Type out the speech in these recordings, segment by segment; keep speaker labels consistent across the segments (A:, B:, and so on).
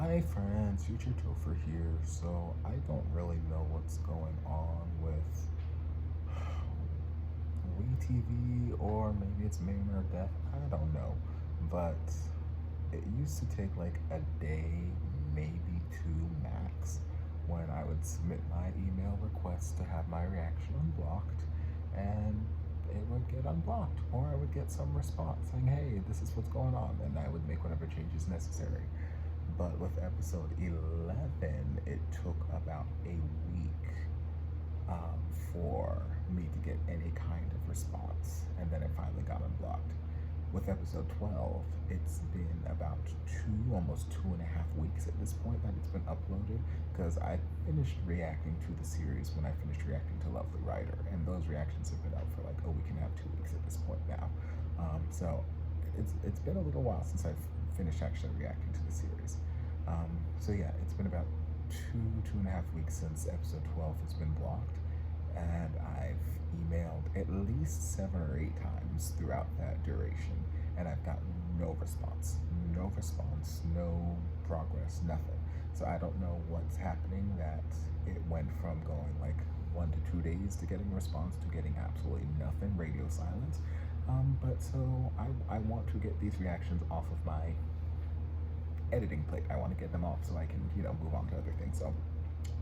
A: Hi friends, future Topher here. So I don't really know what's going on with WeTV, or maybe it's Manner of Death. I don't know, but it used to take like a day, maybe two max, when I would submit my email request to have my reaction unblocked, and it would get unblocked, or I would get some response saying, "Hey, this is what's going on," and I would make whatever changes necessary. But with episode 11, it took about a week for me to get any kind of response, and then it finally got unblocked. With episode 12, it's been about almost 2.5 weeks at this point that it's been uploaded, because I finished reacting to the series when I finished reacting to Lovely Writer, and those reactions have been out for like a week and a half, 2 weeks at this point now. So it's been a little while since I've finished actually reacting to the series. So yeah, it's been about 2.5 weeks since episode 12 has been blocked, and I've emailed at least 7 or 8 times throughout that duration, and I've gotten no response, no progress, nothing. So I don't know what's happening, that it went from going like 1 to 2 days to getting a response to getting absolutely nothing, radio silence. But so I want to get these reactions off of my editing plate. I want to get them off so I can, move on to other things. So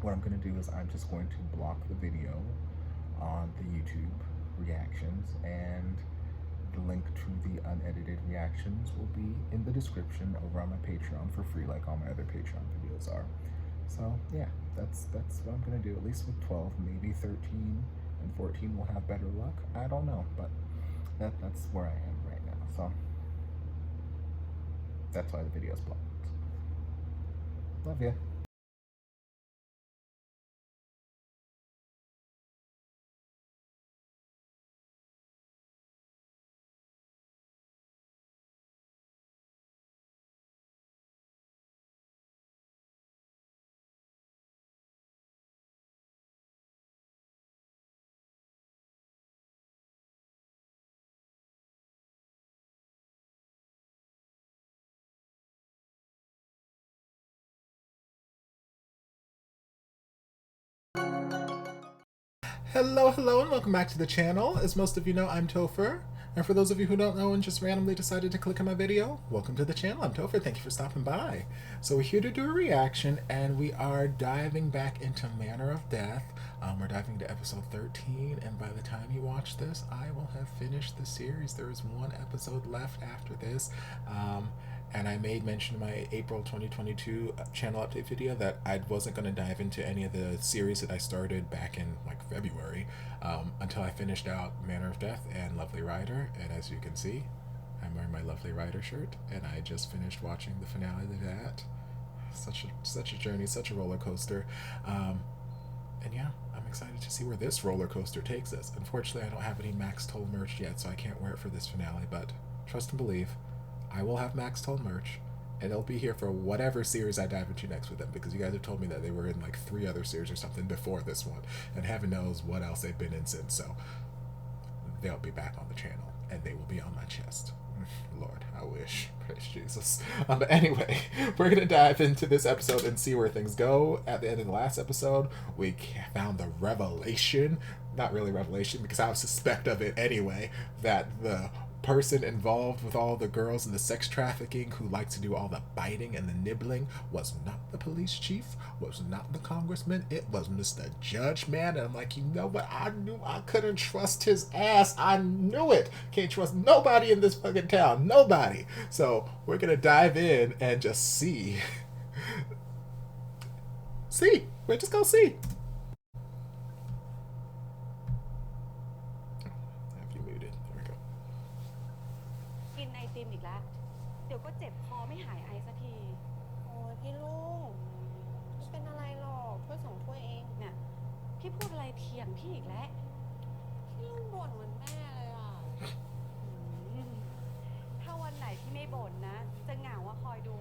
A: what I'm going to do is I'm just going to block the video on the YouTube reactions, and the link to the unedited reactions will be in the description over on my Patreon for free, like all my other Patreon videos are. So yeah, that's what I'm going to do, at least with 12. Maybe 13 and 14 will have better luck. I don't know, but that's where I am right now. So that's why the video's blocked. Love ya.
B: Hello, hello, and welcome back to the channel. As most of you know, I'm Topher. And for those of you who don't know and just randomly decided to click on my video, welcome to the channel. I'm Topher. Thank you for stopping by. So we're here to do a reaction, and we are diving back into Manner of Death. We're diving into episode 13, and by the time you watch this, I will have finished the series. There is one episode left after this. And I made mention in my April 2022 channel update video that I wasn't going to dive into any of the series that I started back in like February until I finished out Manner of Death and Lovely Rider. And as you can see, I'm wearing my Lovely Rider shirt, and I just finished watching the finale of that. Such a journey, such a roller coaster. And yeah, I'm excited to see where this roller coaster takes us. Unfortunately, I don't have any Max Toll merch yet, so I can't wear it for this finale, but trust and believe, I will have Max Toll merch, and it'll be here for whatever series I dive into next with them, because you guys have told me that they were in like 3 other series or something before this one, and heaven knows what else they've been in since, so they'll be back on the channel, and they will be on my chest. Lord, I wish. Praise Jesus. But anyway, we're going to dive into this episode and see where things go. At the end of the last episode, we found the revelation, not really revelation because I was suspect of it anyway, that the person involved with all the girls and the sex trafficking who liked to do all the biting and the nibbling was not the police chief, was not the congressman, it was Mr. Judge, man. And I'm like, you know what? I knew I couldn't trust his ass. I knew it. Can't trust nobody in this fucking town. Nobody. So we're gonna dive in and just see. See. We're just gonna see. Have you muted? There we go.
C: กินไอติมอีกแล้วเดี๋ยวก็เจ็บคอไม่หายไอสักทีโอ้ยพี่ลูกไม่เป็นอะไรหรอกถ้วย2 ถ้วยเองเนี่ยพี่พูดอะไรเถียงพี่อีกแล้วพี่ลูกบ่นเหมือนแม่เลยอ่ะถ้าวันไหนพี่ไม่บ่นนะจะเหงาว่าคอยดู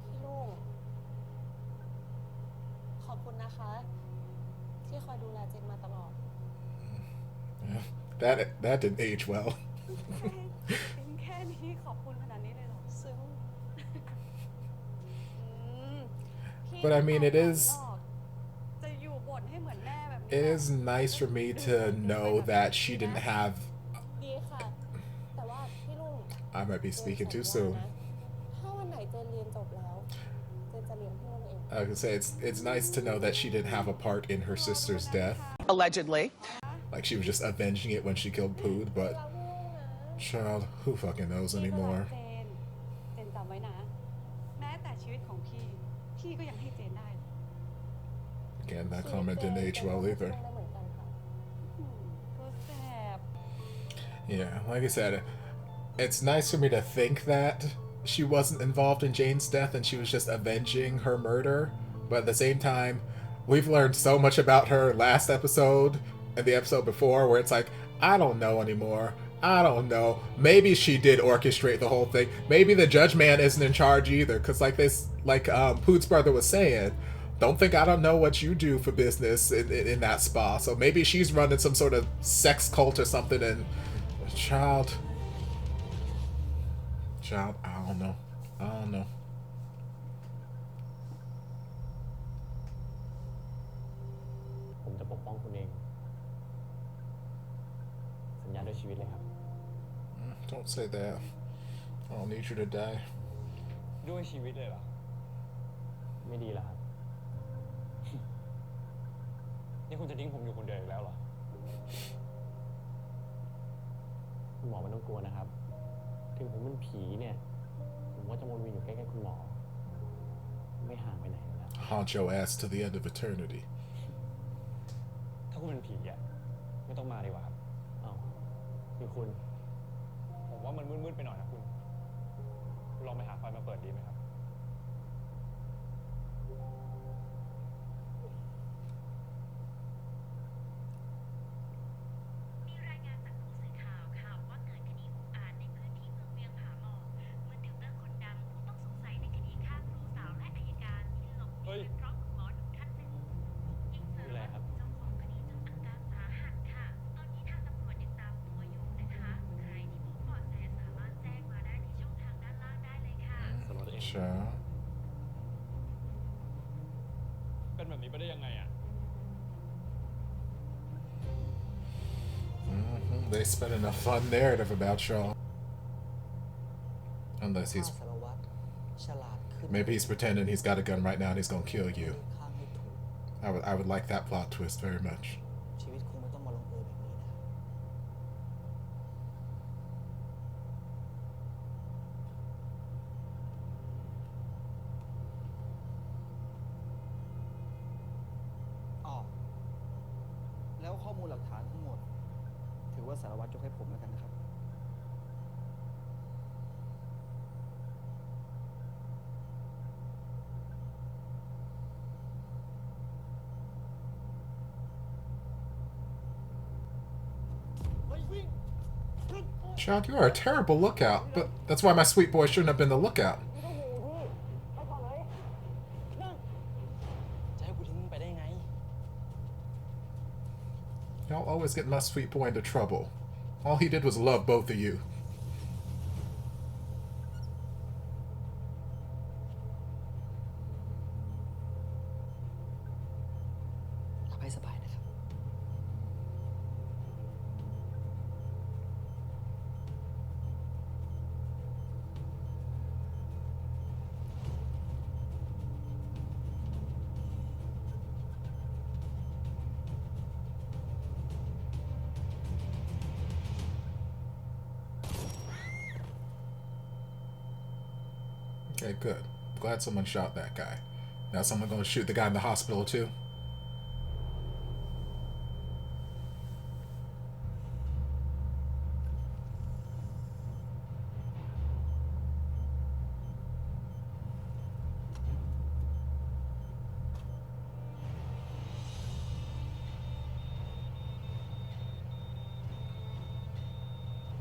C: พี่ลูก อบคุณนะคะที่คอยดูแลเจนมาตลอด
B: That didn't age well.
C: เป็นแค่นี้ขอบคุณขนาดนี้เลยเหรอซึ้ง
B: But I mean, it is
C: จะอยู่บทให้เหมือนแม่แบบนี้
B: it is nice for me to know that she didn't have.
C: ดีค่ะแต่ว่าพี่ลุง
B: I might be speaking too soon.
C: ถ้าวันไหนเจนเรียนจบแล้วเจนจะเลี้ยงพี่ลุงเอง
B: I was gonna say it's nice to know that she didn't have a part in her sister's death.
D: Allegedly.
B: Like she was just avenging it when she killed Pood, but child, who fucking knows anymore?
C: เจนจำไว้นะแม้แต่ชีวิตของพี่พี่ก็ยังให้เจนได้
B: Again, that comment didn't age well either.
C: ก็แสบ
B: Yeah, like I said, it's nice for me to think that she wasn't involved in Jane's death and she was just avenging her murder, but at the same time, we've learned so much about her last episode and the episode before where it's like, I don't know anymore. I don't know. Maybe she did orchestrate the whole thing. Maybe the judge man isn't in charge either, because like Poot's brother was saying, don't think I don't know what you do for business in that spa. So maybe she's running some sort of sex cult or something, and child, I don't know.
E: ผมจะปกป้องคุณเองสัญญาด้วยชีวิตเลยครับ
B: Don't say that. I don't need you to die.
E: ด้วยชีวิตเลยเหรอไม่ดีแล้วครับ นี่คุณจะทิ้งผมอยู่คนเดียวอีกแล้วเหรอคุณหมอไม่ต้องกลัวนะครับ ถึงผมเป็นผีเนี่ยผมก็จะวนเวียนอยู่ใกล้ๆคุณหมอไม่ห่างไปไหนเลยนะ
B: Haunt your ass to the end of eternity.
E: ถ้าคุณเป็นผีอ่ะไม่ต้องมาดีกว่าครับเอ้าคือคุณผมว่ามันมืดๆไปหน่อยนะคุณลองไปหาไฟมาเปิดดีไหมครับ
F: มีรายงานจากผู้สื่อข่าวค่ะว่าเกิดคดีอุกอาจในพื้นที่เมืองเวียงผาหมอกเมื่อติวเตอร์คนดังผู้ต้องสงสัยในคดีฆ่าครูสาวและอัยการที่หลบหนีไปพร้อมกับหมอดูท่านหนึ่งยิงเสริมเจ้าของคดีจนอาการสาหัสค่ะตอนนี้ทางตำรวจยังตามตัวอยู่นะคะใครที่พบเบาะแสสามารถแจ้งมาได้ที่ช่องทางด้านล่างได้เลยค่ะ
B: Sure.
E: เป็นแบบนี้ไปได้ยังไงอ่ะ
B: They spent a fun narrative about Shaw. Unless he's
D: สารวัตรฉลาดขึ้น
B: maybe he's pretending he's got a gun right now and he's gonna kill you.
D: ข้างให้ถูก
B: I would like that plot twist very much.
D: ชีวิตคงไม่ต้องมาลงเอยแบบนี้นะอ๋อแล้วข้อมูลหลักฐานทั้งหมด ถือว่าสารวัตรยกให้ผมแล้วกันนะครับ
B: Child, you are a terrible lookout, but that's why my sweet boy shouldn't have been the lookout.
D: จะให้กูทิ้งมึงไปได้ไง
B: Y'all always get my sweet boy into trouble. All he did was love both of you.
D: หลับให้สบายนะครับ
B: Okay, good. Glad someone shot that guy. Now someone gonna shoot the guy in the hospital too?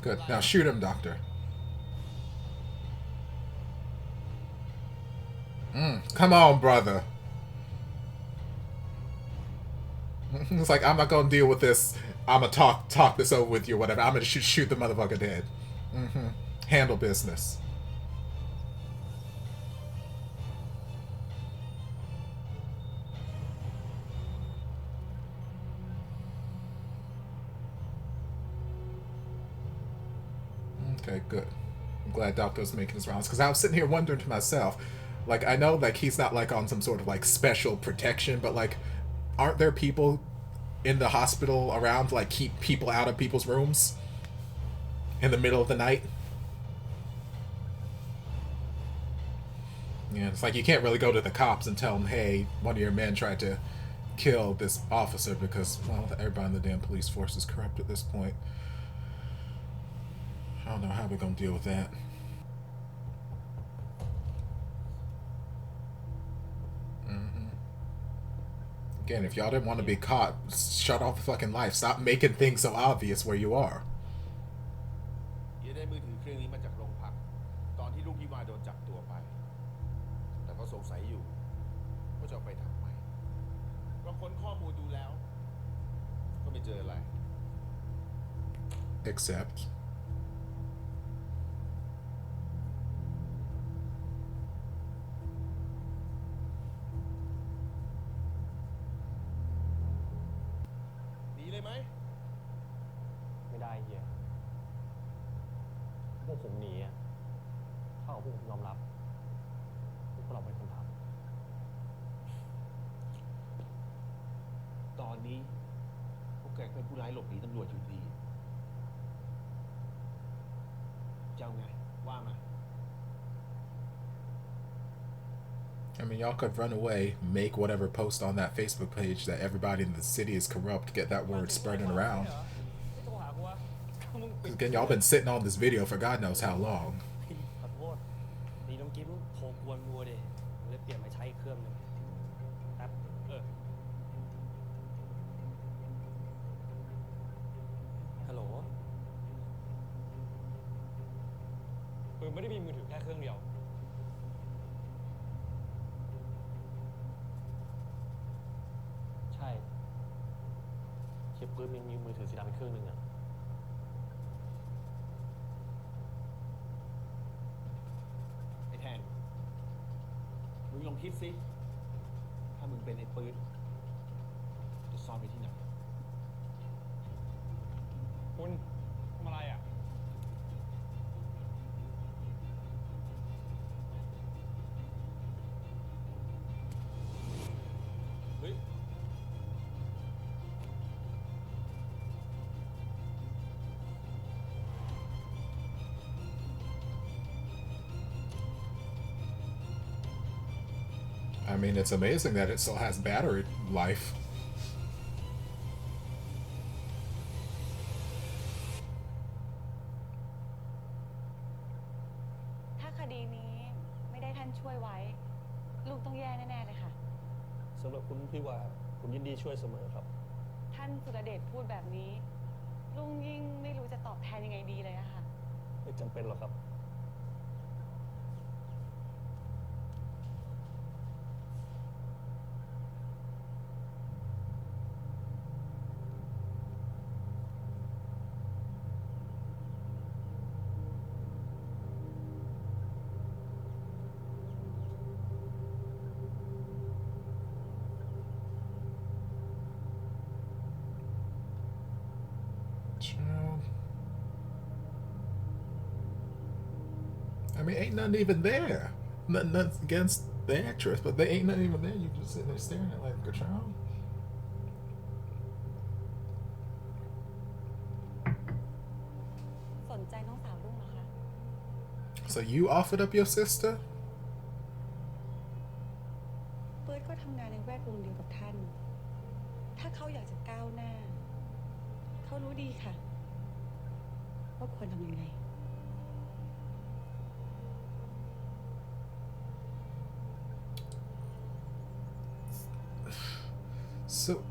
B: Good. Now shoot him, Doctor. Come on, brother. It's like, I'm not gonna deal with this. I'm gonna talk this over with you or whatever. I'm gonna shoot the motherfucker dead. Handle business. Okay, good. I'm glad Doctor's making his rounds, because I was sitting here wondering to myself, like, I know, like, he's not, like, on some sort of, like, special protection, but, like, aren't there people in the hospital around to, like, keep people out of people's rooms in the middle of the night? Yeah, it's like you can't really go to the cops and tell them, hey, one of your men tried to kill this officer, because, well, everybody in the damn police force is corrupt at this point. I don't know how we're gonna deal with that. Again, if y'all didn't want to be caught, shut off the fucking life. Stop making things so obvious where you are.
G: ได้มือถือเครื่องนี้มาจากโรงพักตอนที่ลูกพี่วายโดนจับตัวไปแต่ก็สงสัยอยู่ว่าจะเอาไปทำไมก็ค้นข้อมูลดูแล้วก็ไม่เจออะไร
B: Except
G: ไหม
E: ไม่ได้เฮียพวกผมหนีอ่ะเท่ากับพวกผมยอมรับพวกเราเป็นคนท
G: ตอนนี้พวกแกเป็นผู้ร้ายหลบหนีตำรวจอยู่ดีเจ้าไงว่ามา
B: I mean, y'all could run away, make whatever post on that Facebook page that everybody in the city is corrupt, get that word spreading around. Because again, y'all been sitting on this video for God knows how long.
E: ขอโทษดีน้องกิ๊บโทรกวนมัวดิเลยเปลี่ยนมาใช้เครื่องนึงแป๊บฮัลโหลไม่ได้มีมือถือแค่เครื่องเดียวใช่เก็บปืนมีมือถือสีดำอีกเครื่องนึงอ่ะ
G: แทนมึงลองคิดสิถ้ามึงเป็นไอ้ปืนจะซ่อนไปที่ไหน
E: คุณทำอะไรอ่ะ
G: เฮ้ย
B: I mean, it's amazing that it still has battery life.
C: ถ้าคดีนี้ไม่ได้ท่านช่วยไว้ลุงต้องแย่แน่ๆเลยค่ะ
E: สำหรับคุณพี่ว่าผมยินดีช่วยเสมอครับ
C: ท่านสุรเดชพูดแบบนี้ลุงยิ่งไม่รู้จะตอบแทนยังไงดีเลยอะค่ะ
E: ไม่จำเป็นหรอกครับ
B: I mean, ain't nothing even there. Nothing against the actress, but they ain't nothing even there. You just sitting there staring at like a child. So you offered up your sister?
C: เปิดก็ทำงานในแวดวงเดียวกับท่านถ้าเขาอยากจะก้าวหน้าเขารู้ดีค่ะว่าควรทำยังไง
B: So,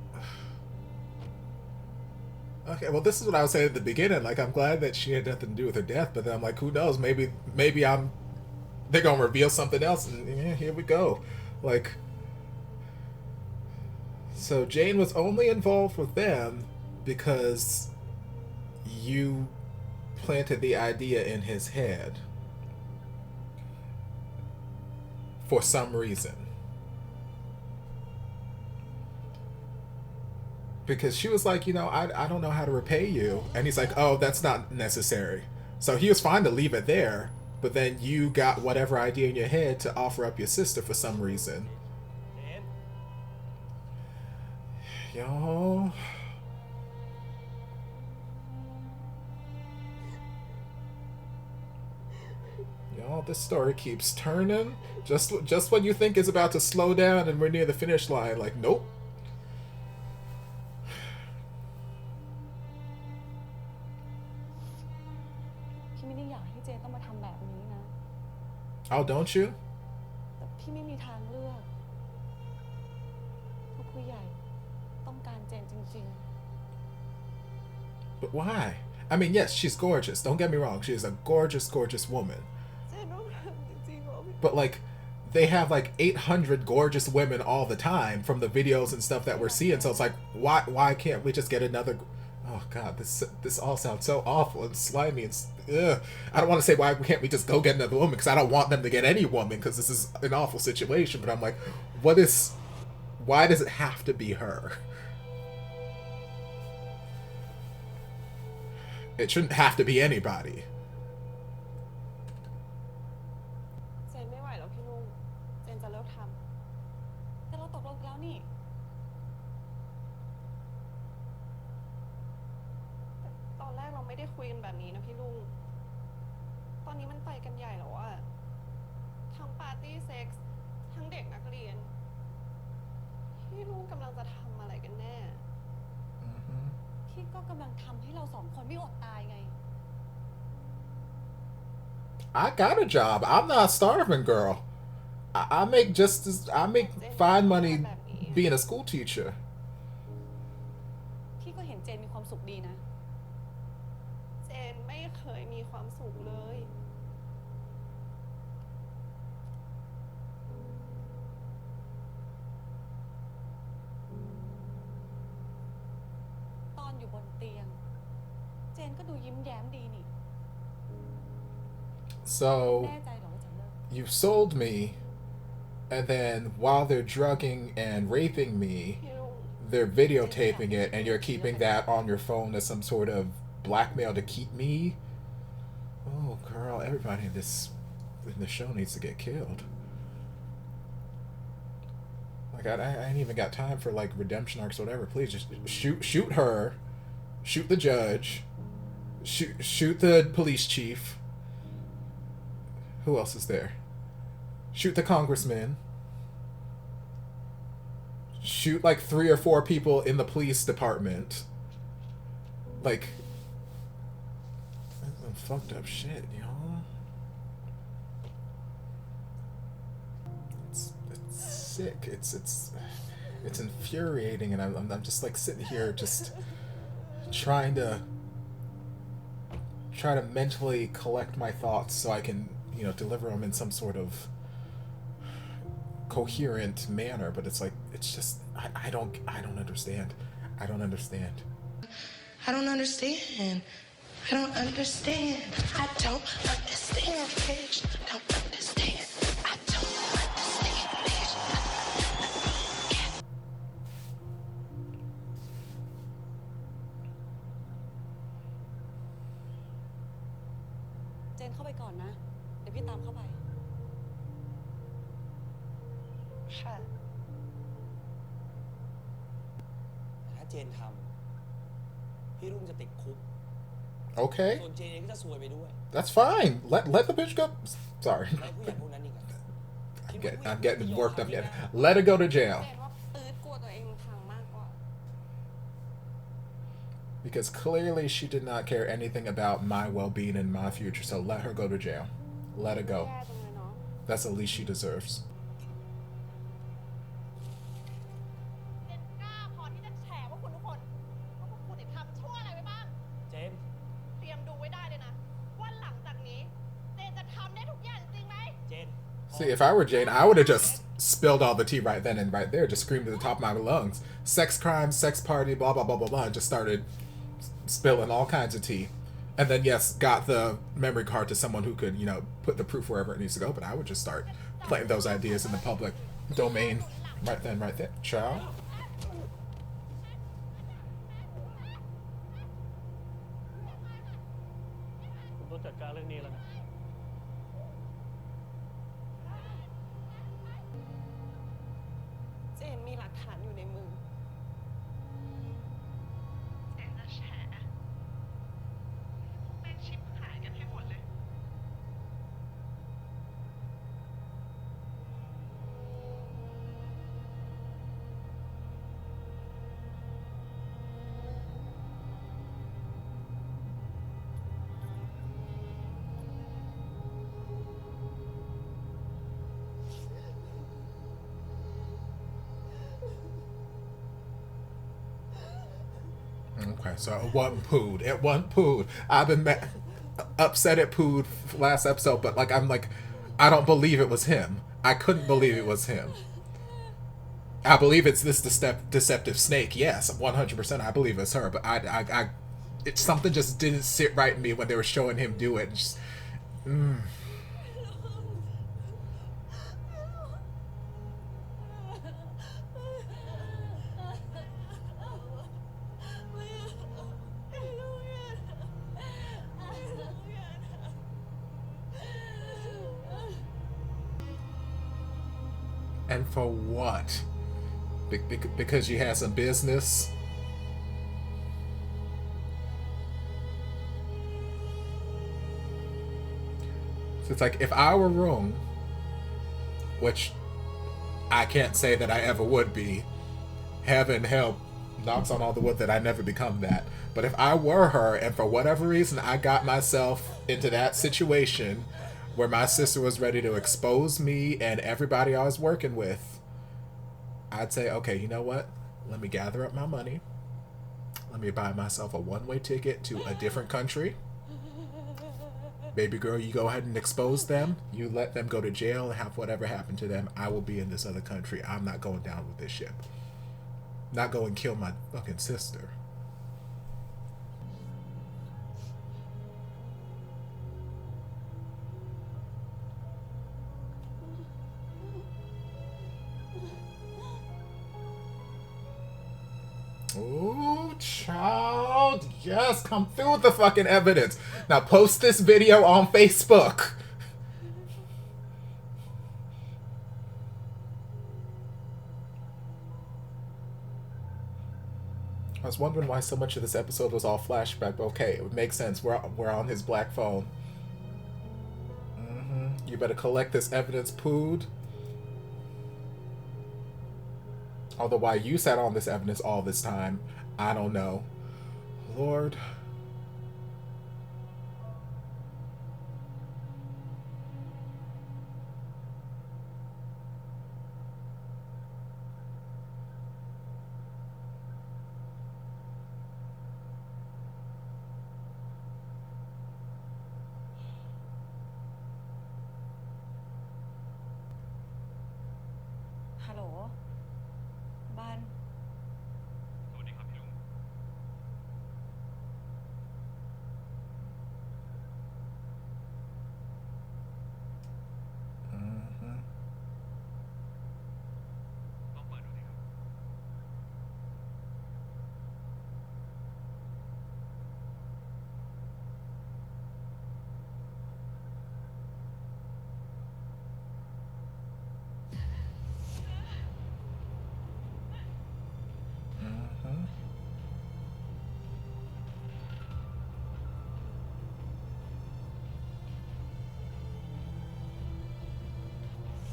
B: okay, well, this is what I was saying at the beginning. Like, I'm glad that she had nothing to do with her death, but then I'm like, who knows? Maybe they're gonna reveal something else, and yeah, here we go. Like, So Jane was only involved with them because you planted the idea in his head for some reason. Because she was like, I don't know how to repay you. And he's like, oh, that's not necessary. So he was fine to leave it there, but then you got whatever idea in your head to offer up your sister for some reason. Y'all. Y'all, this story keeps turning. Just when you think it's about to slow down and we're near the finish line, like, nope. Oh, don't you?
C: แต่พี่ไม่มีทางเลือกเพราะผู้ใหญ่ต้องการเจนจริง
B: But why? I mean, yes, she's gorgeous. Don't get me wrong. She is a gorgeous, gorgeous woman.
C: ๆเจนต้องการจริงๆเหรอพี่
B: But like, they have like 800 gorgeous women all the time from the videos and stuff that we're seeing. So it's like, why can't we just get another? Oh God, this all sounds so awful and slimy and ugh. I don't want to say why can't we just go get another woman, because I don't want them to get any woman, because this is an awful situation. But I'm like, why does it have to be her? It shouldn't have to be anybody.
C: เจนไม่ไหวแล้วพี่ลุงเจนจะเลิกทำแต่เราตกลงแล้วนี่แต่ตอนแรกเราไม่ได้คุยกันแบบนี้นะพี่ลุงตอนนี้มันไปกันใหญ่แล้วอะทั้งปาร์ตี้เซ็กส์ทั้งเด็กนักเรียนพี่ลุงกำลังจะทำอะไรกันแน่พี่ก็กำลังทำให้เราสองคนไม่อดตายไง
B: I got a job. I'm not starving, girl. I make fine money being a school teacher.
C: พี่ก็เห็นเจนมีความสุขดีนะ เจนไม่เคยมีความสุขเลย ตอนอยู่บนเตียง เจนก็ดูยิ้มแย้มดีนี่
B: So
C: แน่ใจเหรอว่าจะเลิก
B: you sold me, and then while they're drugging and raping me,
C: พี่ลุง
B: they're videotaping it, and you're keeping that on your phone as some sort of blackmail to keep me? Oh, girl, everybody in the show needs to get killed. Like, I ain't even got time for, like, redemption arcs or whatever. Please, just shoot her, shoot the judge, shoot the police chief. Who else is there? Shoot the congressman. Shoot like 3 or 4 people in the police department. Like, that's some fucked up shit, y'all. It's sick. It's infuriating, and I'm just like sitting here just trying to mentally collect my thoughts so I can deliver them in some sort of coherent manner, but it's like, it's just, I don't understand. I don't understand.
H: I don't understand. I don't understand. I don't understand, bitch. Don't understand. I don't understand, bitch.
C: เจนเข้าไปก่อนนะ เดี๋ยวพี่ตามเข้าไป ค่ะ
E: ถ้าเจนทำพี่รุ่งจะติดคุก
B: Okay,
E: ส่วนเจนเองก็จะซวยไปด้วย
B: that's fine. Let the bitch go. Sorry.
E: แล้วผู้ใหญ่พวกนั้นอีกอะ
B: I'm getting worked up yet. Let her go to jail.
C: เจนว่าตื๊ดกลัวตัวเองพังมากกว่า
B: Because clearly she did not care anything about my well-being and my future, so let her go to jail. Let her go.
C: แย่จังเลยเนาะ
B: That's the least she deserves.
F: เจนกล้าพอที่จะแฉว่าคุณทุกคนว่าพวกคุณทำชั่วอะไรไว้บ้าง
E: เจน
F: เตรียมดูไว้ได้เลยนะว่าหลังจากนี้เจนจะทำได้ทุกอย่างจริงไหม
E: เจน
B: See, if I were Jane, I would have just spilled all the tea right then and right there, just screamed at the top of my lungs. Sex crime, sex party, blah, blah, blah, blah, blah. And just started spilling all kinds of tea. And then, yes, got the memory card to someone who could, you know, put the proof wherever it needs to go. But I would just start playing those ideas in the public domain right then, right there. Ciao.
E: ผมต้องจัดการเรื่องนี้แล้วนะ
C: เจนมีหลักฐานอยู่ในมือ
F: เจนจะแฉพวกแม่งชิบหายกันให้หมดเลย
B: Okay, so it wasn't Pood. It wasn't Pood. I've been upset at Pood last episode, but like I don't believe it was him. I couldn't believe it was him. I believe it's this deceptive snake. Yes, 100%. I believe it's her, but something just didn't sit right in me when they were showing him do it. Just, And for what? Because you had some business? So it's like, if I were wrong, which I can't say that I ever would be, heaven help, knocks on all the wood that I never become that. But if I were her, and for whatever reason I got myself into that situation where my sister was ready to expose me and everybody I was working with, I'd say, okay, you know what? Let me gather up my money. Let me buy myself a one-way ticket to a different country. Baby girl, you go ahead and expose them. You let them go to jail and have whatever happened to them. I will be in this other country. I'm not going down with this ship. Not go and kill my fucking sister. Ooh, child. Yes, come through with the fucking evidence. Now post this video on Facebook. I was wondering why so much of this episode was all flashback, but okay, it would make sense. We're on his black phone. You better collect this evidence, Pood. Although why you sat on this evidence all this time, I don't know. Lord.
C: Hello? บ้าน
E: สวัสดีครับพี่ลุง ต้องเปิดดู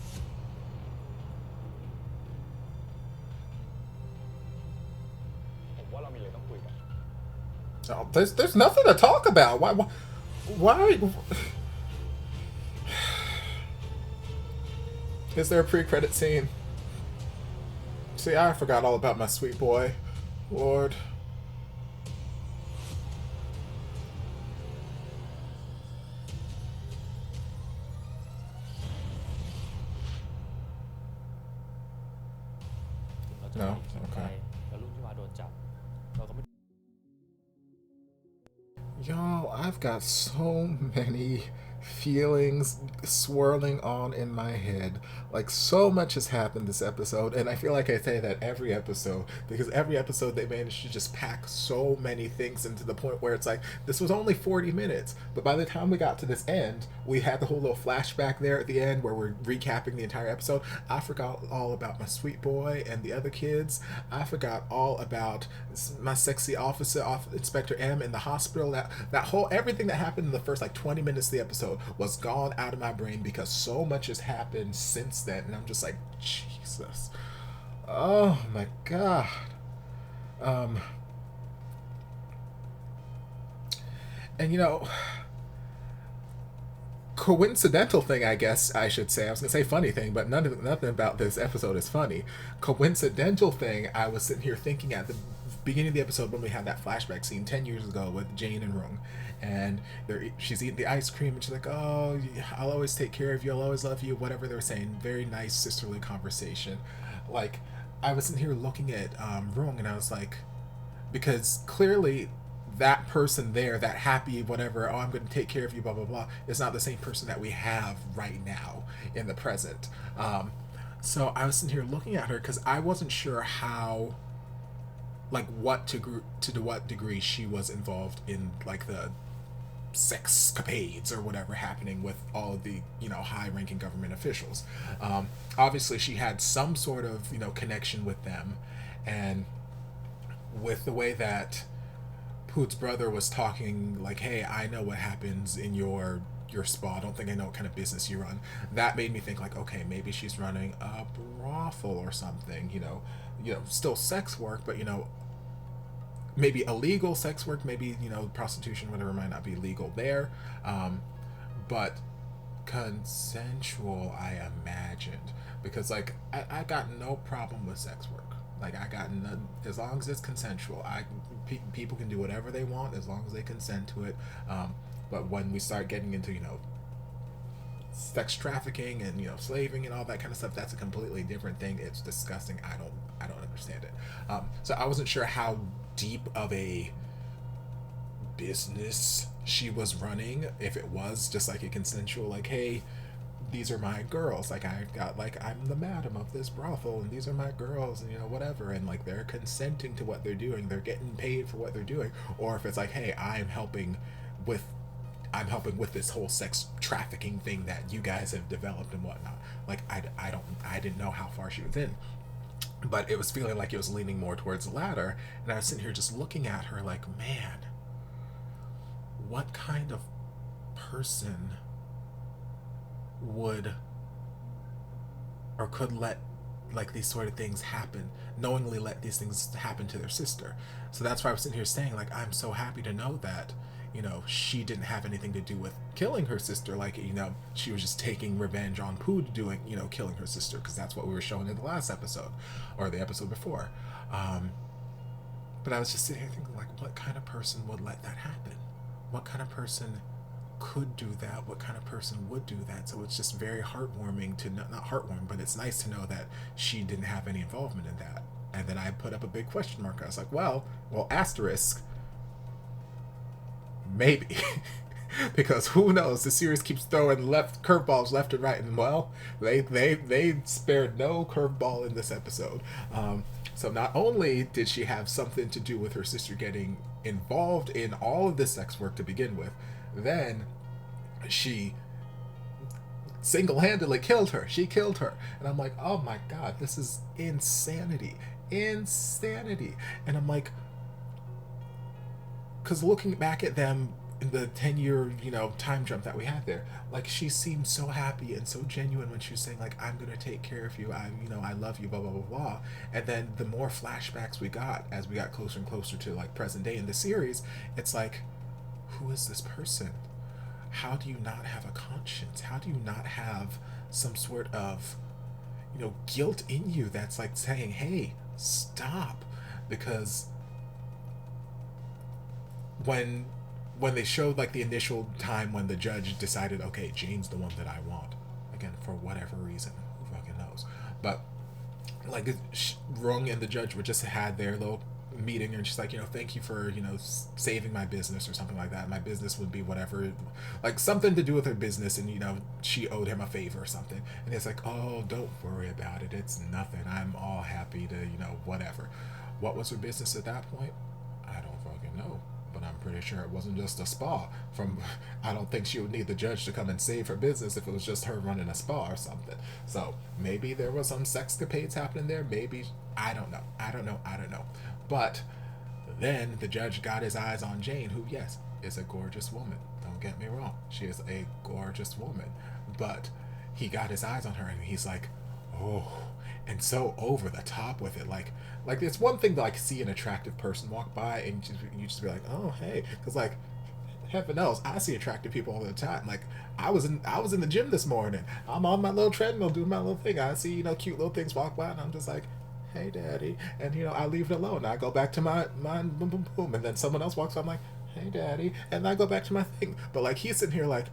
E: สิครับ ผมว่าเรามีอะไรต้องคุยกัน
B: So there's nothing to talk about. Why? Is there a pre-credit scene? See, I forgot all about my sweet boy. Lord. No?
E: คิดไป
B: Okay.
E: แล้วลูกพี่วาโดนจับเราก็ไม่
B: Y'all, I've got so many feelings swirling on in my head. Like, so much has happened this episode, and I feel like I say that every episode, because every episode they managed to just pack so many things into the point where it's like, this was only 40 minutes, but by the time we got to this end, we had the whole little flashback there at the end where we're recapping the entire episode. I forgot all about my sweet boy and the other kids. I forgot all about my sexy officer, Inspector M, in the hospital. That whole, everything that happened in the first like 20 minutes of the episode was gone out of my brain because so much has happened since then, and I'm just like, Jesus, oh my God. And you know, coincidental thing, I guess I should say. I was gonna say funny thing, but nothing about this episode is funny. Coincidental thing, I was sitting here thinking at the beginning of the episode when we had that flashback scene 10 years ago with Jane and Rung, and she's eating the ice cream and she's like, oh, I'll always take care of you, I'll always love you, whatever they were saying. Very nice sisterly conversation. Like, I was sitting here looking at Rung, and I was like, because clearly that person there, that happy whatever, oh, I'm going to take care of you, blah blah blah, is not the same person that we have right now in the present. So I was sitting here looking at her because I wasn't sure how, like, to what degree she was involved in like the sexcapades or whatever happening with all of the, you know, high-ranking government officials. Obviously she had some sort of, you know, connection with them, and with the way that Poot's brother was talking, like, hey, I know what happens in your spa, I don't think I know what kind of business you run. That made me think, like, okay, maybe she's running a brothel or something, you know, still sex work, but, you know, maybe illegal sex work, maybe, you know, prostitution, whatever, might not be legal there, but consensual, I imagined, because, like, I got no problem with sex work. Like, I got none, as long as it's consensual. People can do whatever they want as long as they consent to it. But when we start getting into, you know, sex trafficking and, you know, slaving and all that kind of stuff, that's a completely different thing. It's disgusting. I don't understand it. So I wasn't sure how deep of a business she was running, if it was just like a consensual, like, hey, these are my girls, like, I've got, like, I'm the madam of this brothel and these are my girls, and, you know, whatever, and, like, they're consenting to what they're doing, they're getting paid for what they're doing. Or if it's like, hey, I'm helping with this whole sex trafficking thing that you guys have developed and whatnot. Like, I didn't know how far she was in, but it was feeling like it was leaning more towards the latter. And I was sitting here just looking at her like, man, what kind of person would or could let, like, these sort of things happen, knowingly let these things happen to their sister? So that's why I was sitting here saying, like, I'm so happy to know that, you know, she didn't have anything to do with killing her sister. Like, you know, she was just taking revenge on Poot doing, you know, killing her sister, because that's what we were showing in the last episode, or the episode before. But I was just sitting here thinking, like, what kind of person would let that happen? What kind of person could do that? What kind of person would do that? So it's just very heartwarming to not heartwarming, but it's nice to know that she didn't have any involvement in that. And then I put up a big question mark. I was like, well, asterisk, maybe. Because who knows? The series keeps throwing curveballs left and right, and, well, they spared no curveball in this episode. So not only did she have something to do with her sister getting involved in all of this sex work to begin with, then she single-handedly killed her. She killed her. And I'm like, oh my God, this is insanity. Insanity. And I'm like, because looking back at them in the 10-year, you know, time jump that we had there, like, she seemed so happy and so genuine when she was saying, like, I'm gonna take care of you, I love you, blah blah blah blah. And then the more flashbacks we got as we got closer and closer to, like, present day in the series, it's like, who is this person? How do you not have a conscience? How do you not have some sort of, you know, guilt in you that's like saying, hey, stop? Because when they showed, like, the initial time when the judge decided, okay, Jane's the one that I want, again, for whatever reason, who fucking knows, but like Rung and the judge were just had their little meeting, and she's like, thank you for saving my business or something like that. My business would be whatever, like something to do with her business, and she owed him a favor or something. And it's like, oh, don't worry about it, it's nothing, I'm all happy to whatever. What was her business at that point? I don't fucking know, but I'm pretty sure it wasn't just a spa. I don't think she would need the judge to come and save her business if it was just her running a spa or something. So maybe there was some sexcapades happening there. Maybe, I don't know. But then the judge got his eyes on Jane, who, yes, is a gorgeous woman. Don't get me wrong. She is a gorgeous woman. But he got his eyes on her, and he's like, oh, and so over the top with it. Like it's one thing to like see an attractive person walk by and you just be like, oh, hey, because like heaven knows I see attractive people all the time. Like I was in the gym this morning. I'm on my little treadmill doing my little thing. I see cute little things walk by, and I'm just like, hey, daddy, and I leave it alone. I go back to my boom boom boom, and then someone else walks by, I'm like, hey, daddy, and I go back to my thing. But like he's sitting here like,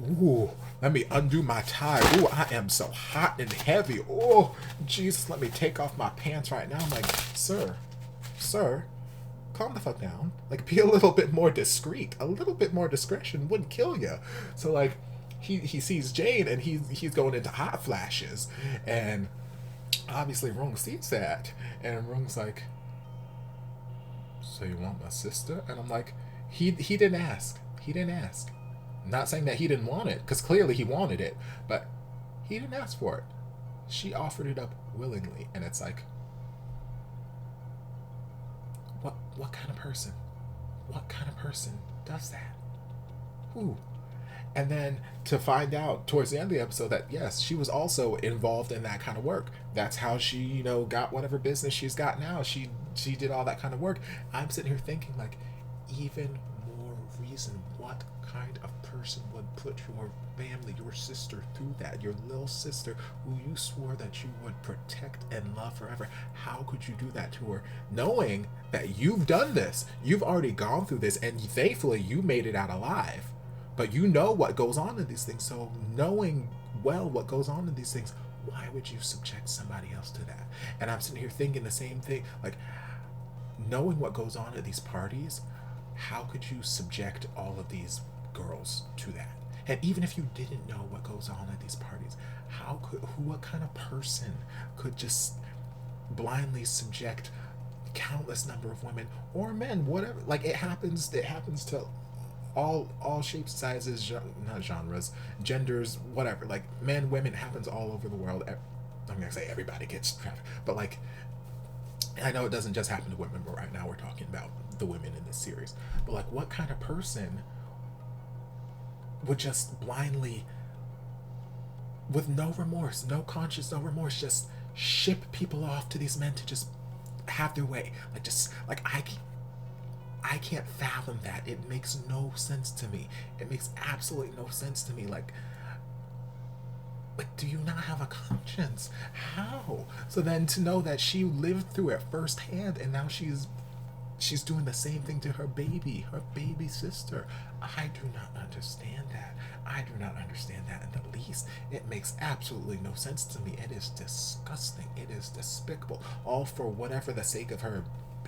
B: ooh, let me undo my tie. Ooh, I am so hot and heavy. Oh, Jesus, let me take off my pants right now. I'm like, sir, calm the fuck down. Like, be a little bit more discreet. A little bit more discretion wouldn't kill you. So like, he sees Jane, and he's going into hot flashes, and obviously Rung sees that, and Rung's like, so you want my sister? And I'm like, he didn't ask. Not saying that he didn't want it, because clearly he wanted it, but he didn't ask for it. She offered it up willingly, and it's like, what kind of person? What kind of person does that? Who? And then to find out towards the end of the episode that yes, she was also involved in that kind of work. That's how she, got whatever business she's got now. She did all that kind of work. I'm sitting here thinking, like, even more reason, what kind of person would put your family, your sister through that? Your little sister who you swore that you would protect and love forever. How could you do that to her? Knowing that you've done this, you've already gone through this, and thankfully you made it out alive. But you know what goes on in these things. So knowing well what goes on in these things, why would you subject somebody else to that? And I'm sitting here thinking the same thing. Like, knowing what goes on at these parties, how could you subject all of these girls to that? And even if you didn't know what goes on at these parties, what kind of person could just blindly subject countless number of women or men, whatever? Like, it happens to all shapes, sizes, not genres, genders, whatever. Like, men, women, happens all over the world. I'm gonna say everybody gets trafficked, but like, I know it doesn't just happen to women, but right now we're talking about the women in this series. But like, what kind of person would just blindly, with no remorse, no conscience, no remorse, just ship people off to these men to just have their way? Like, just like, I can't fathom that. It makes no sense to me. It makes absolutely no sense to me. Like, do you not have a conscience? How? So then to know that she lived through it firsthand, and now she's doing the same thing to her baby sister. I do not understand that. I do not understand that in the least. It makes absolutely no sense to me. It is disgusting. It is despicable. All for whatever the sake of her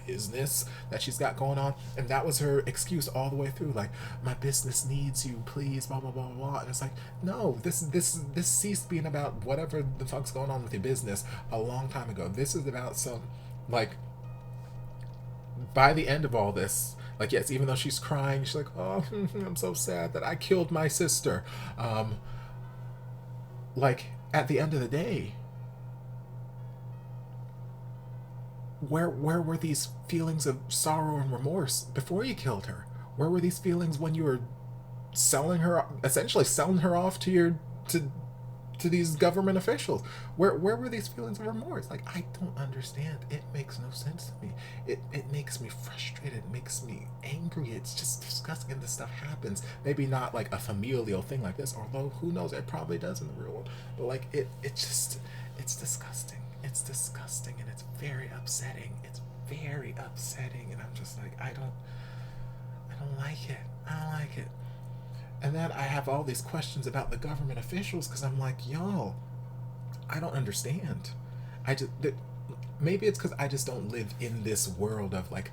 B: business that she's got going on. And that was her excuse all the way through, like, my business needs you, please, blah blah blah blah. And it's like, no, this ceased being about whatever the fuck's going on with your business a long time ago. This is about some, like, by the end of all this, like, yes, even though she's crying, she's like, oh, I'm so sad that I killed my sister. Like, at the end of the day, where were these feelings of sorrow and remorse before you killed her? Where were these feelings when you were essentially selling her off to these government officials? Where were these feelings of remorse? Like, I don't understand. It makes no sense to me. It makes me frustrated. It makes me angry. It's just disgusting. And this stuff happens. Maybe not like a familial thing like this, although who knows, it probably does in the real world. But like, it's disgusting. It's disgusting, and it's very upsetting. It's very upsetting, and I'm just like, I don't like it. I don't like it. And then I have all these questions about the government officials, because I'm like, y'all, I don't understand. Maybe it's because I just don't live in this world of like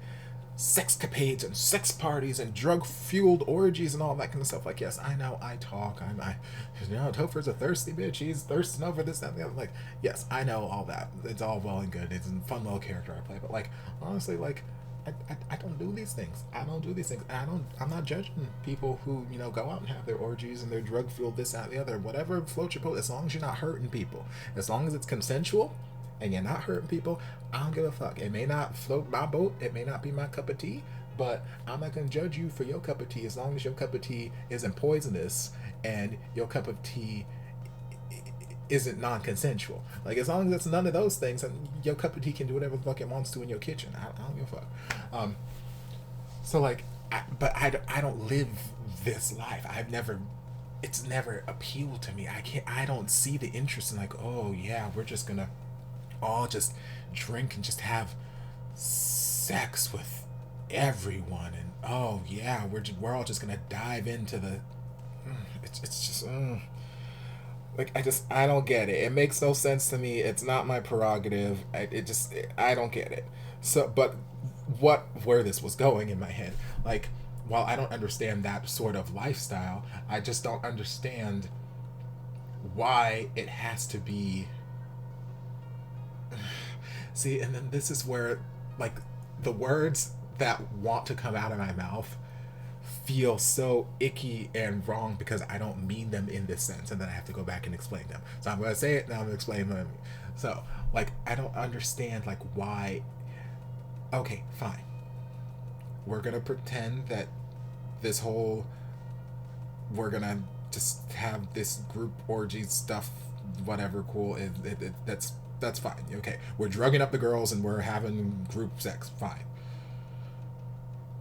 B: sexcapades and sex parties and drug fueled orgies and all that kind of stuff. Like, yes, I know I talk. Topher's a thirsty bitch. He's thirsting over this, that, and the other. Like, yes, I know all that. It's all well and good. It's a fun little character I play. But like, honestly, like, I don't do these things. I don't do these things. I'm not judging people who, go out and have their orgies and their drug fueled this, that, and the other. Whatever floats your boat, as long as you're not hurting people. As long as it's consensual and you're not hurting people, I don't give a fuck. It may not float my boat, it may not be my cup of tea, but I'm not gonna judge you for your cup of tea as long as your cup of tea isn't poisonous and your cup of tea isn't non-consensual. Like, as long as it's none of those things, and your cup of tea can do whatever the fuck it wants to in your kitchen. I don't give a fuck. So like, I don't live this life. It's never appealed to me. I don't see the interest in like, oh yeah, we're just gonna all just drink and just have sex with everyone, and oh yeah, we're all just gonna dive into the it's just like, I don't get it. It makes no sense to me. It's not my prerogative. I don't get it. So, but where this was going in my head, like, while I don't understand that sort of lifestyle, I just don't understand why it has to be. See, and then this is where, like, the words that want to come out of my mouth feel so icky and wrong because I don't mean them in this sense, and then I have to go back and explain them. So I'm going to say it, now I'm going to explain what I mean. So, like, I don't understand, like, why. Okay, fine. We're going to pretend that we're going to just have this group orgy stuff, whatever, cool. That's fine. Okay, we're drugging up the girls and we're having group sex. Fine.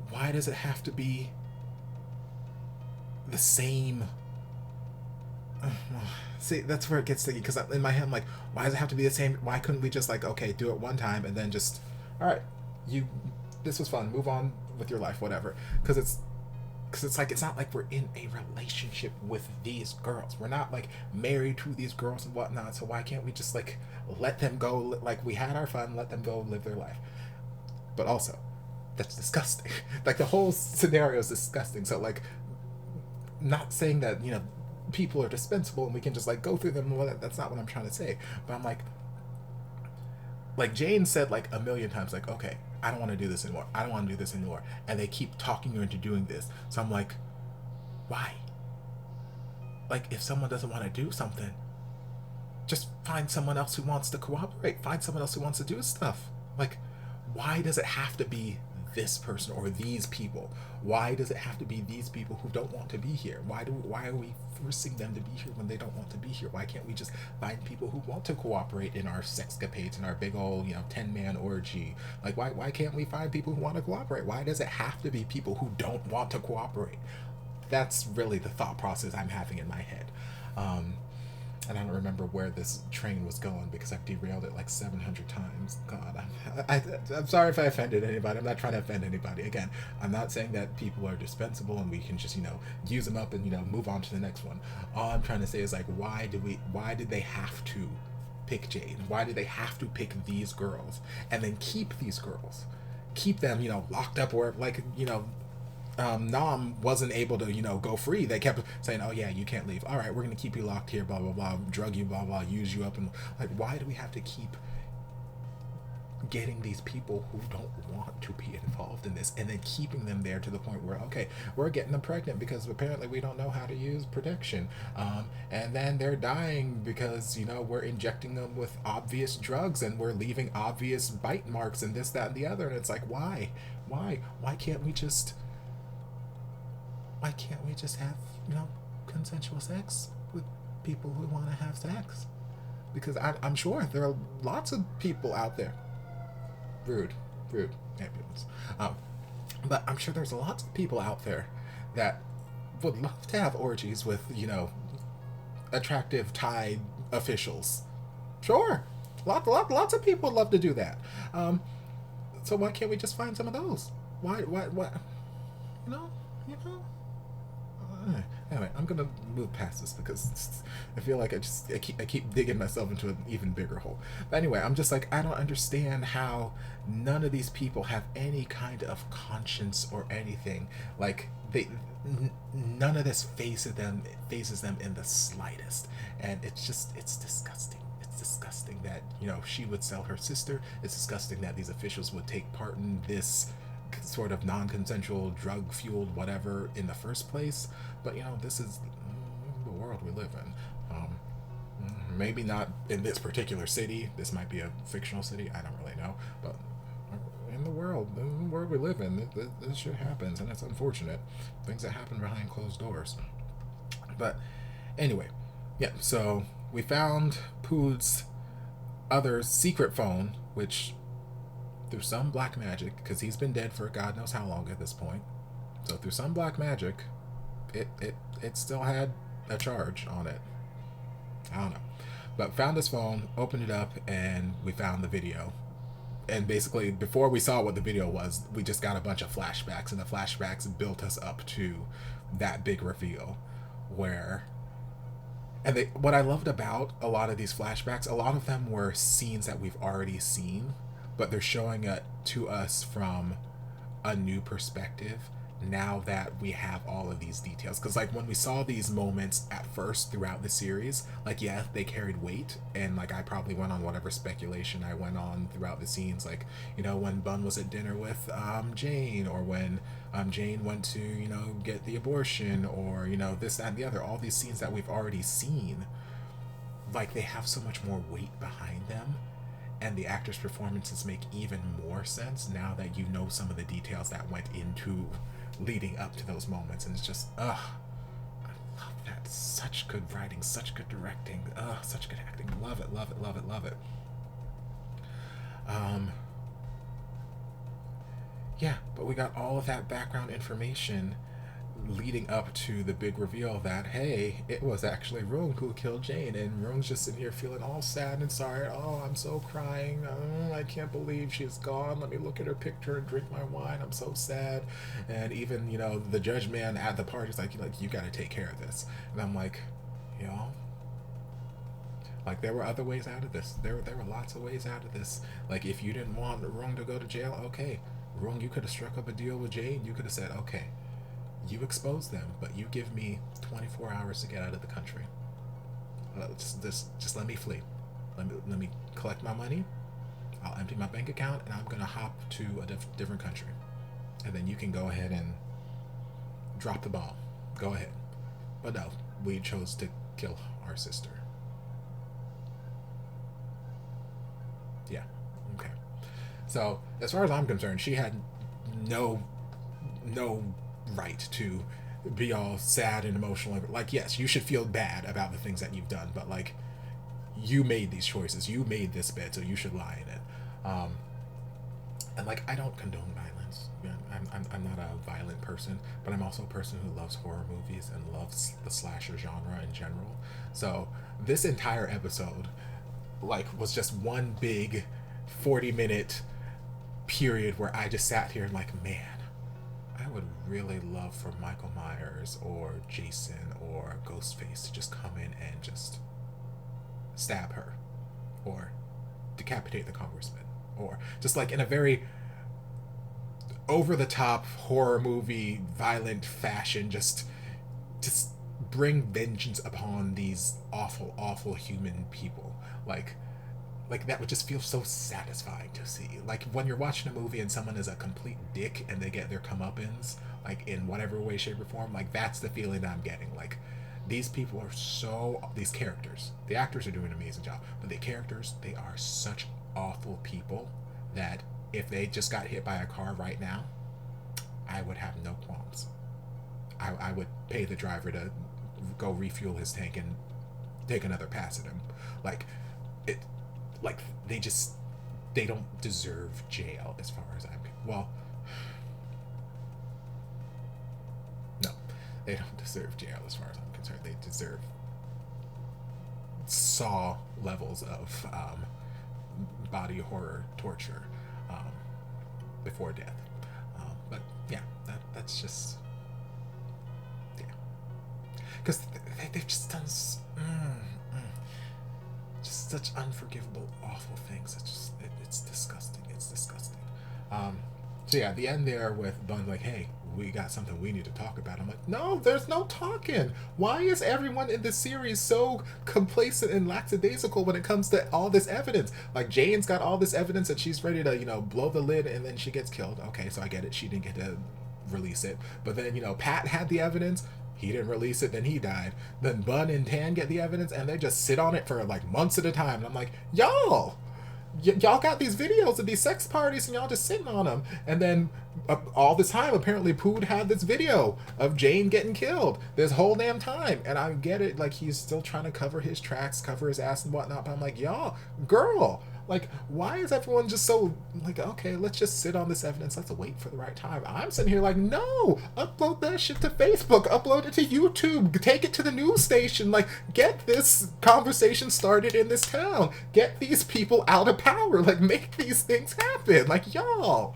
B: Why does it have to be the same? See, that's where it gets sticky, because in my head I'm like, why does it have to be the same? Why couldn't we just, like, okay, do it one time and then just, all right, this was fun, move on with your life, whatever. Because it's like, it's not like we're in a relationship with these girls. We're not, like, married to these girls and whatnot. So why can't we just, like, let them go? Like, we had our fun, let them go live their life. But also, that's disgusting. Like, the whole scenario is disgusting. So, like, not saying that, people are dispensable and we can just, like, go through them. That's not what I'm trying to say. But I'm like Jane said, like, a million times, like, okay, I don't want to do this anymore. I don't want to do this anymore. And they keep talking you into doing this. So I'm like, why? Like, if someone doesn't want to do something, just find someone else who wants to cooperate. Find someone else who wants to do stuff. Like, why does it have to be this person or these people? Why does it have to be these people who don't want to be here? Why are we forcing them to be here when they don't want to be here? Why can't we just find people who want to cooperate in our sexcapades and our big old 10-man orgy? Like, why can't we find people who want to cooperate? Why does it have to be people who don't want to cooperate? That's really the thought process I'm having in my head. And I don't remember where this train was going because I've derailed it like 700 times. God, I'm sorry if I offended anybody. I'm not trying to offend anybody. Again, I'm not saying that people are dispensable and we can just, use them up and, move on to the next one. All I'm trying to say is, like, why did they have to pick Jade? Why did they have to pick these girls and then keep these girls? Keep them, locked up or, like, Nam wasn't able to, go free. They kept saying, oh yeah, you can't leave. All right, we're going to keep you locked here, blah, blah, blah, drug you, blah, blah, use you up. And, like, why do we have to keep getting these people who don't want to be involved in this and then keeping them there to the point where, okay, we're getting them pregnant because apparently we don't know how to use protection. And then they're dying because, we're injecting them with obvious drugs and we're leaving obvious bite marks and this, that, and the other. And it's like, why can't we just have, consensual sex with people who want to have sex? Because I'm sure there are lots of people out there. Rude ambulance. But I'm sure there's lots of people out there that would love to have orgies with, attractive Thai officials. Sure. Lots of people would love to do that. So why can't we just find some of those? Why? Anyway, I'm gonna move past this because I feel like I keep digging myself into an even bigger hole. But anyway, I'm just like, I don't understand how none of these people have any kind of conscience or anything. Like none of this phases them in the slightest, and it's disgusting. It's disgusting that, you know, she would sell her sister. It's disgusting that these officials would take part in this sort of non-consensual drug-fueled whatever in the first place. But you know, this is the world we live in. Maybe not in this particular city. This might be a fictional city. I don't really know. But in the world we live in, this shit happens, and it's unfortunate. Things that happen behind closed doors. But anyway, yeah. So we found Pood's other secret phone, which through some black magic, because he's been dead for God knows how long at this point. So through some black magic, it still had a charge on it. I don't know. But found his phone, opened it up, and we found the video. And basically, before we saw what the video was, we just got a bunch of flashbacks, and the flashbacks built us up to that big reveal where... And what I loved about a lot of these flashbacks, a lot of them were scenes that we've already seen, but they're showing it to us from a new perspective now that we have all of these details. Because like when we saw these moments at first throughout the series, like yeah, they carried weight, and like I probably went on whatever speculation I went on throughout the scenes, like, you know, when Bun was at dinner with Jane, or when Jane went to, you know, get the abortion, or, you know, this, that, and the other, all these scenes that we've already seen, like they have so much more weight behind them. And the actors' performances make even more sense now that you know some of the details that went into leading up to those moments. And it's just, I love that. Such good writing, such good directing, such good acting. Love it, love it, love it, love it. Yeah, but we got all of that background information leading up to the big reveal that, hey, it was actually Rung who killed Jane, and Rung's just sitting here feeling all sad and sorry. Oh, I'm so crying. Oh, I can't believe she's gone. Let me look at her picture and drink my wine. I'm so sad. And even, you know, the judge man at the party is like, you gotta take care of this. And I'm like, you know, like there were other ways out of this. There were lots of ways out of this. Like if you didn't want Rung to go to jail, okay, Rung, you could have struck up a deal with Jane. You could have said, okay, you expose them, but you give me 24 hours to get out of the country. Just let me flee. Let me collect my money. I'll empty my bank account, and I'm gonna hop to a different country, and then you can go ahead and drop the bomb. Go ahead. But no, we chose to kill our sister. Yeah. Okay. So as far as I'm concerned, she had no right to be all sad and emotional. Like, yes, you should feel bad about the things that you've done, but like, you made these choices, you made this bed, so you should lie in it. And like, I don't condone violence. I'm not a violent person, but I'm also a person who loves horror movies and loves the slasher genre in general. So this entire episode, like, was just one big 40-minute period where I just sat here and like, man, I would really love for Michael Myers or Jason or Ghostface to just come in and just stab her or decapitate the congressman, or just like in a very over-the-top horror movie violent fashion, just bring vengeance upon these awful human people. Like that would just feel so satisfying to see. Like when you're watching a movie and someone is a complete dick and they get their comeuppance, like in whatever way, shape, or form, like that's the feeling I'm getting. Like these people are these characters, the actors are doing an amazing job, but the characters, they are such awful people that if they just got hit by a car right now, I would have no qualms. I would pay the driver to go refuel his tank and take another pass at him. Like they don't deserve jail as far as no, they don't deserve jail as far as I'm concerned. They deserve Saw levels of body horror torture before death. But yeah, that's just, yeah. because they've just done just such unforgivable, awful things. It's disgusting. It's disgusting. So yeah, the end there with Bun like, hey, we got something we need to talk about. I'm like, no, there's no talking. Why is everyone in this series so complacent and lackadaisical when it comes to all this evidence? Like, Jane's got all this evidence that she's ready to, you know, blow the lid and then she gets killed. Okay, so I get it. She didn't get to release it. But then, you know, Pat had the evidence. He didn't release it, then he died. Then Bun and Tan get the evidence and they just sit on it for like months at a time. And I'm like, y'all got these videos of these sex parties and y'all just sitting on them. And then all this time, apparently Pood had this video of Jane getting killed this whole damn time. And I get it, like, he's still trying to cover his tracks, cover his ass and whatnot. But I'm like, y'all, girl, like, why is everyone just so, like, okay, let's just sit on this evidence. Let's wait for the right time. I'm sitting here like, no, upload that shit to Facebook, upload it to YouTube, take it to the news station. Like, get this conversation started in this town. Get these people out of power. Like, make these things happen. Like, y'all,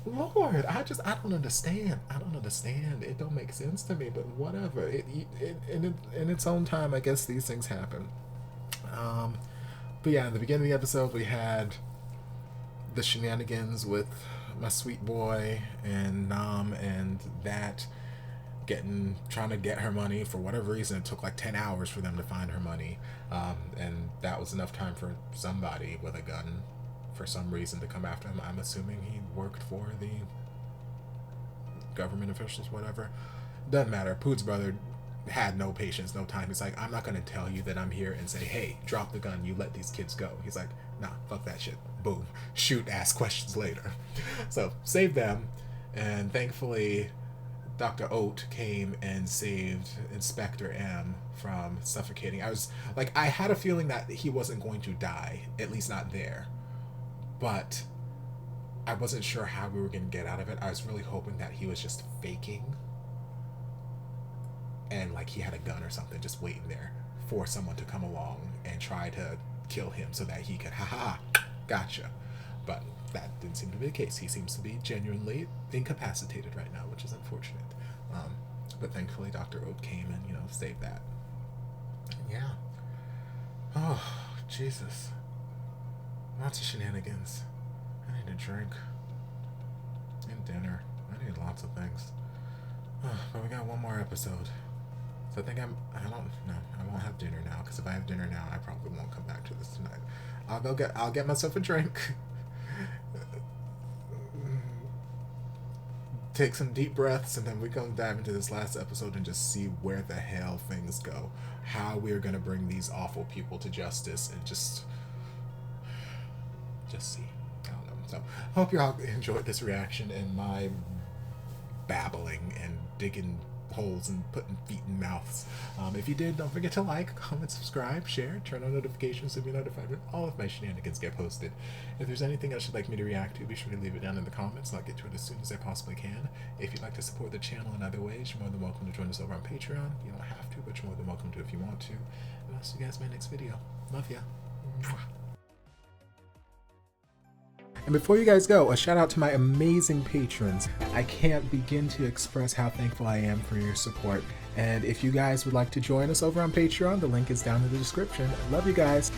B: Lord, I don't understand. I don't understand. It don't make sense to me, but whatever. In its own time, I guess these things happen. But yeah, in the beginning of the episode, we had the shenanigans with my sweet boy and Nam and that trying to get her money. For whatever reason, it took like 10 hours for them to find her money. And that was enough time for somebody with a gun, for some reason, to come after him. I'm assuming he worked for the government officials, whatever. Doesn't matter. Pood's brother had no patience, no time. He's like, I'm not going to tell you that I'm here and say, hey, drop the gun, you let these kids go. He's like, nah, fuck that shit. Boom. Shoot, ask questions later. So, save them. And thankfully, Dr. Oat came and saved Inspector M from suffocating. I had a feeling that he wasn't going to die, at least not there. But I wasn't sure how we were going to get out of it. I was really hoping that he was just faking, and like he had a gun or something just waiting there for someone to come along and try to kill him so that he could, haha, gotcha. But that didn't seem to be the case. He seems to be genuinely incapacitated right now, which is unfortunate. But thankfully Dr. Oat came and, you know, saved that. Yeah. Oh, Jesus. Lots of shenanigans. I need a drink. And dinner. I need lots of things. But we got one more episode. So I think I won't have dinner now, because if I have dinner now, I probably won't come back to this tonight. I'll get myself a drink. Take some deep breaths, and then we're going to dive into this last episode and just see where the hell things go. How we are going to bring these awful people to justice, and just see. I don't know. So, hope you all enjoyed this reaction and my babbling and digging holes and putting feet in mouths. If you did, don't forget to like, comment, subscribe, share, turn on notifications to be notified when all of my shenanigans get posted. If there's anything else you'd like me to react to, be sure to leave it down in the comments and I'll get to it as soon as I possibly can. If you'd like to support the channel in other ways, you're more than welcome to join us over on Patreon. You don't have to, but you're more than welcome to if you want to. And I'll see you guys in my next video. Love ya. Mwah. And before you guys go, a shout out to my amazing patrons. I can't begin to express how thankful I am for your support. And if you guys would like to join us over on Patreon, the link is down in the description. I love you guys.